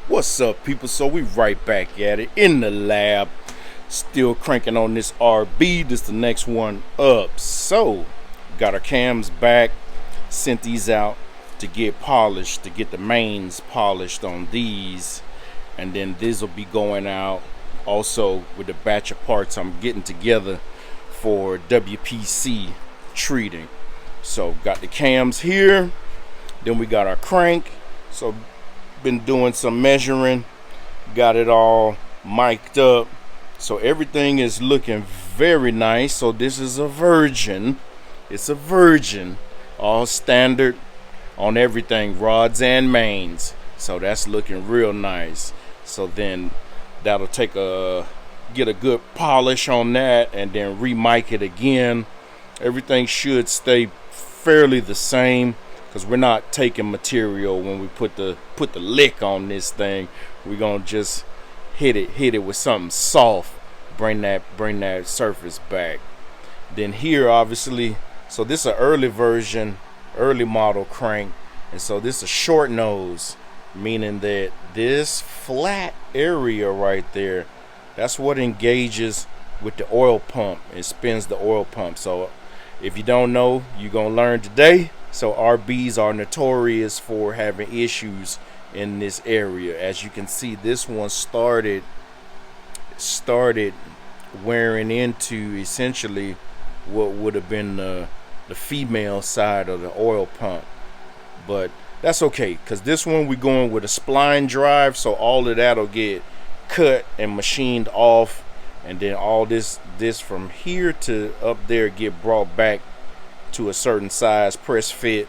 What's up, people? So we right back at it in the lab, still cranking on this RB. This the next one up. So got our cams back, sent these out to get polished, to get the mains polished on these, and then this will be going out also with the batch of parts I'm getting together for WPC treating. So got the cams here, then we got our crank. So been doing some measuring, got it all mic'd up, so everything is looking very nice. So this is a virgin, it's a virgin, all standard on everything, rods and mains. So that's looking real nice. So then that'll take get a good polish on that and then remic it again. Everything should stay fairly the same, because we're not taking material when we put the lick on this thing. We're gonna just hit it with something soft, bring that surface back. Then here, obviously, so this is an early version, early model crank, and so this is a short nose, meaning that this flat area right there, that's what engages with the oil pump. It spins the oil pump. So if you don't know, you're gonna learn today. So RBs are notorious for having issues in this area. As you can see, this one started wearing into essentially what would have been the female side of the oil pump. But that's okay, because this one we're going with a spline drive, so all of that'll get cut and machined off, and then all this from here to up there get brought back to a certain size press fit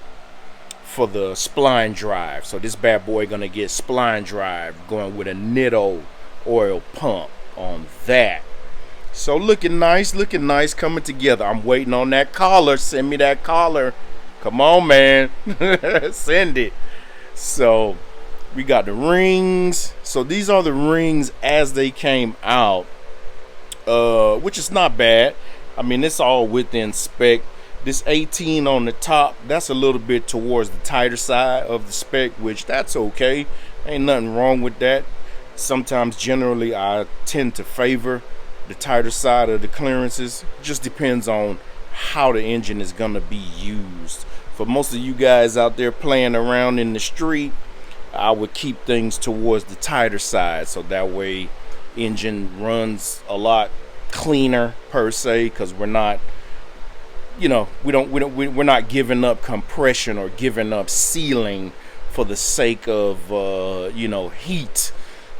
for the spline drive. So this bad boy gonna get spline drive going with a Nitto oil pump on that. So looking nice, coming together. I'm waiting on that collar. Send me that collar, come on, man. Send it. So we got the rings. So these are the rings as they came out, which is not bad. I mean, it's all within spec. This 18 on the top, that's a little bit towards the tighter side of the spec, which that's okay. Ain't nothing wrong with that. Sometimes, generally, I tend to favor the tighter side of the clearances. Just depends on how the engine is gonna be used. For most of you guys out there playing around in the street, I would keep things towards the tighter side, so that way engine runs a lot cleaner per se, because we're not, you know, we're not giving up compression or giving up sealing for the sake of you know, heat,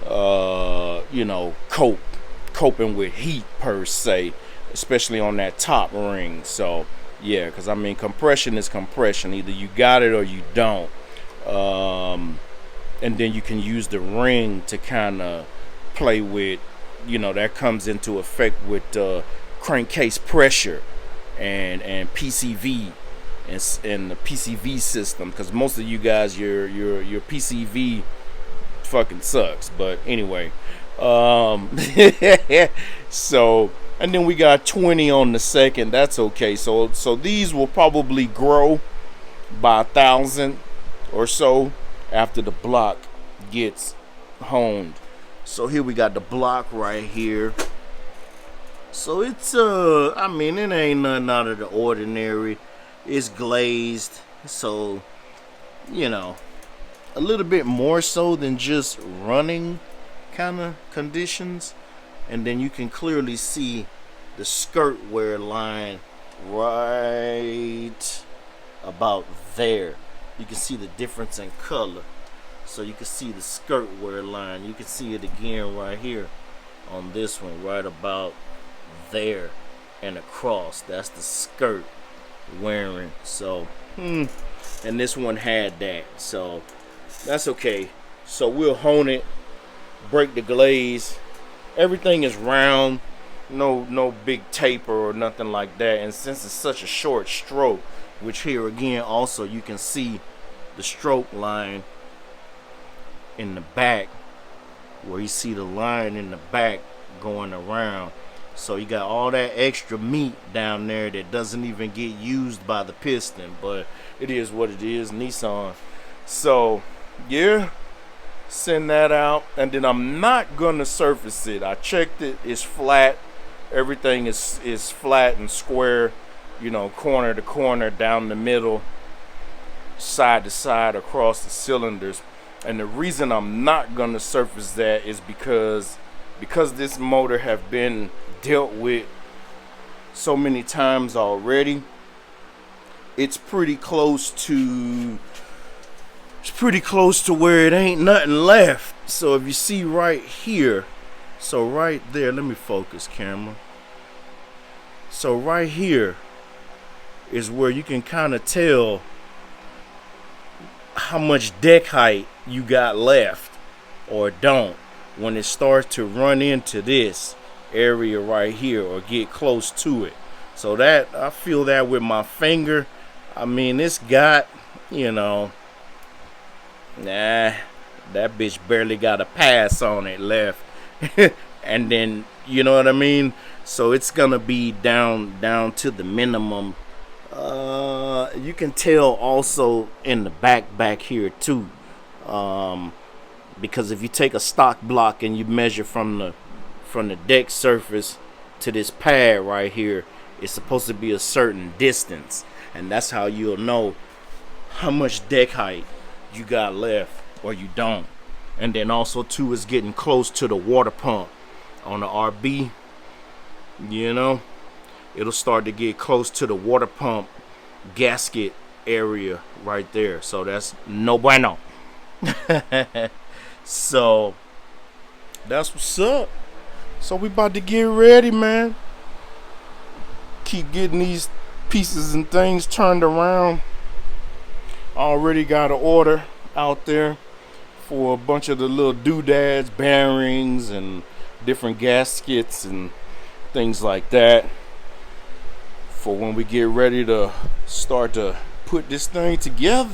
you know, coping with heat per se, especially on that top ring. So yeah, because I mean, compression is compression, either you got it or you don't. And then you can use the ring to kind of play with, you know, that comes into effect with crankcase pressure and PCV and the PCV system, because most of you guys, your PCV fucking sucks. But anyway, so, and then we got 20 on the second. That's okay. So these will probably grow by 1,000 or so after the block gets honed. So here we got the block right here. So it's I mean, it ain't nothing out of the ordinary. It's glazed, so you know, a little bit more so than just running kind of conditions. And then you can clearly see the skirt wear line right about there. You can see the difference in color. So you can see the skirt wear line. You can see it again right here on this one, right about there and across. That's the skirt wearing. So and this one had that, so that's okay. So we'll hone it, break the glaze. Everything is round, no big taper or nothing like that. And since it's such a short stroke, which here again also you can see the stroke line in the back, where you see the line in the back going around. So you got all that extra meat down there that doesn't even get used by the piston, but it is what it is, Nissan. So yeah, Send that out, and then I'm not gonna surface it. I checked it, it's flat. Everything is flat and square, you know, corner to corner, down the middle, side to side, across the cylinders. And the reason I'm not gonna surface that is because this motor have been dealt with so many times already. It's pretty close to where it ain't nothing left. So if you see right here, so right there, let me focus, camera. So right here is where you can kind of tell how much deck height you got left or don't when it starts to run into this area right here or get close to it. So that, I feel that with my finger. I mean, it's got, you know, nah, that bitch barely got a pass on it left. And then, you know what I mean? So it's gonna be down to the minimum. You can tell also in the back here too, because if you take a stock block and you measure from the deck surface to this pad right here, it's supposed to be a certain distance, and that's how you'll know how much deck height you got left or you don't. And then also too, is getting close to the water pump on the RB. You know, it'll start to get close to the water pump gasket area right there. So that's no bueno. So that's what's up. So we about to get ready, man. Keep getting these pieces and things turned around. Already got an order out there for a bunch of the little doodads, bearings, and different gaskets and things like that for when we get ready to start to put this thing together.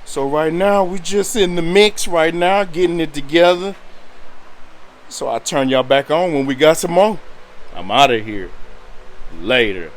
So right now we just in the mix right now, getting it together. So I'll turn y'all back on when we got some more. I'm out of here. Later.